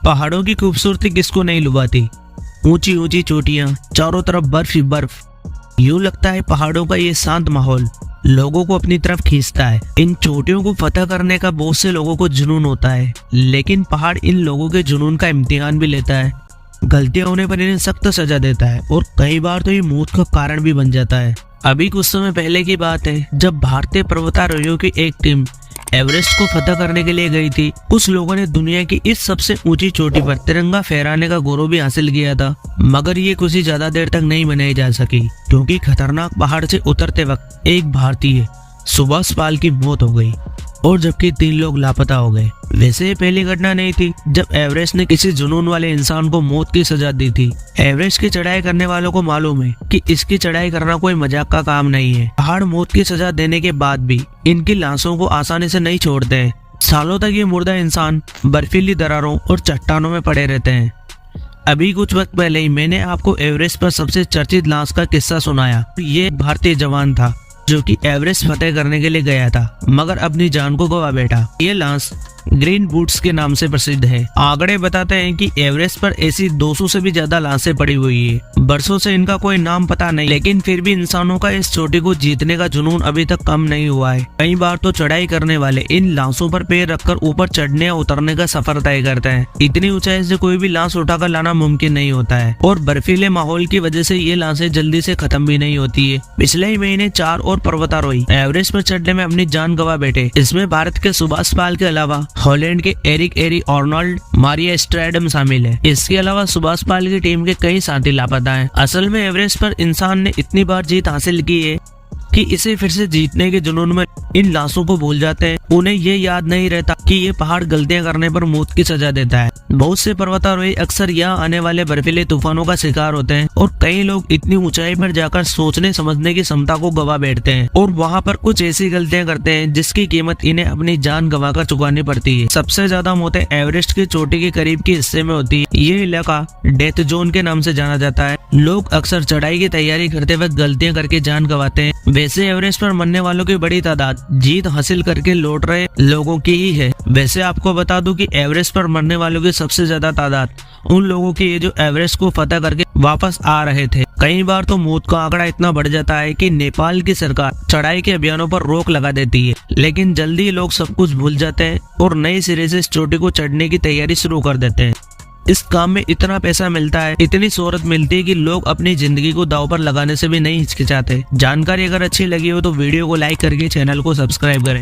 पहाड़ों की खूबसूरती किसको नहीं लुभाती। ऊंची ऊंची चोटियां, चारों तरफ बर्फ ही बर्फ। यूं लगता है पहाड़ों का ये शांत माहौल लोगों को अपनी तरफ खींचता है। इन चोटियों को फतह करने का बहुत से लोगों को जुनून होता है, लेकिन पहाड़ इन लोगों के जुनून का इम्तिहान भी लेता है। गलतियां होने पर इन्हें सख्त सजा देता है और कई बार तो ये मौत का कारण भी बन जाता है। अभी कुछ समय पहले की बात है, जब भारतीय पर्वतारोहियों की एक टीम एवरेस्ट को फतह करने के लिए गई थी। कुछ लोगों ने दुनिया की इस सबसे ऊंची चोटी पर तिरंगा फहराने का गौरव भी हासिल किया था, मगर ये कुछ ही ज्यादा देर तक नहीं मनाई जा सकी, क्योंकि खतरनाक पहाड़ से उतरते वक्त एक भारतीय सुभाष पाल की मौत हो गई और जबकि 3 लोग लापता हो गए। वैसे ये पहली घटना नहीं थी जब एवरेस्ट ने किसी जुनून वाले इंसान को मौत की सजा दी थी। एवरेस्ट की चढ़ाई करने वालों को मालूम है कि इसकी चढ़ाई करना कोई मजाक का काम नहीं है। पहाड़ मौत की सजा देने के बाद भी इनकी लाशों को आसानी से नहीं छोड़ते हैं। सालों तक ये मुर्दा इंसान बर्फीली दरारों और चट्टानों में पड़े रहते हैं। अभी कुछ वक्त पहले ही मैंने आपको एवरेस्ट पर सबसे चर्चित लाश का किस्सा सुनाया। ये एक भारतीय जवान था जो कि एवरेस्ट फतेह करने के लिए गया था, मगर अपनी जान को गवा बैठा। ये लाश ग्रीन बूट्स के नाम से प्रसिद्ध है। आंकड़े बताते हैं कि एवरेस्ट पर ऐसी 200 से भी ज्यादा लाशें पड़ी हुई है। बरसों से इनका कोई नाम पता नहीं, लेकिन फिर भी इंसानों का इस चोटी को जीतने का जुनून अभी तक कम नहीं हुआ है। कई बार तो चढ़ाई करने वाले इन लाशों पर पैर रखकर ऊपर चढ़ने या उतरने का सफर तय करते हैं। इतनी ऊंचाई से कोई भी लाश उठाकर लाना मुमकिन नहीं होता है और बर्फीले माहौल की वजह से ये लाशें जल्दी से खत्म भी नहीं होती है। पिछले ही महीने 4 और पर्वतारोही एवरेस्ट पर चढ़ने में अपनी जान गवा बैठे। इसमें भारत के सुभाष पाल के अलावा हॉलैंड के एरिक एरी आर्नोल्ड, मारिया स्ट्रैडम शामिल है। इसके अलावा सुभाष पाल की टीम के कई साथी लापता हैं। असल में एवरेस्ट पर इंसान ने इतनी बार जीत हासिल की है कि इसे फिर से जीतने के जुनून में इन लाशों को भूल जाते हैं। उन्हें ये याद नहीं रहता कि ये पहाड़ गलतियां करने पर मौत की सजा देता है। बहुत से पर्वतारोही अक्सर यहाँ आने वाले बर्फीले तूफानों का शिकार होते हैं और कई लोग इतनी ऊंचाई पर जाकर सोचने समझने की क्षमता को गवा बैठते हैं और वहाँ पर कुछ ऐसी गलतियां करते हैं जिसकी कीमत इन्हें अपनी जान गंवाकर चुकानी पड़ती है। सबसे ज्यादा मौतें एवरेस्ट की चोटी के करीब के हिस्से में होती है। ये इलाका डेथ जोन के नाम से जाना जाता है। लोग अक्सर चढ़ाई की तैयारी करते वक्त गलतियां करके जान गंवाते हैं। वैसे एवरेस्ट पर मरने वालों की बड़ी तादाद जीत हासिल करके लौट रहे लोगों की ही है। वैसे आपको बता दूं कि एवरेस्ट पर मरने वालों की सबसे ज्यादा तादाद उन लोगों की है जो एवरेस्ट को फतह करके वापस आ रहे थे। कई बार तो मौत का आंकड़ा इतना बढ़ जाता है कि नेपाल की सरकार चढ़ाई के अभियानों पर रोक लगा देती है, लेकिन जल्दी लोग सब कुछ भूल जाते हैं और नए सिरे से इस चोटी को चढ़ने की तैयारी शुरू कर देते हैं। इस काम में इतना पैसा मिलता है, इतनी शोहरत मिलती है कि लोग अपनी जिंदगी को दांव पर लगाने से भी नहीं हिचकिचाते। जानकारी अगर अच्छी लगी हो तो वीडियो को लाइक करके चैनल को सब्सक्राइब करें।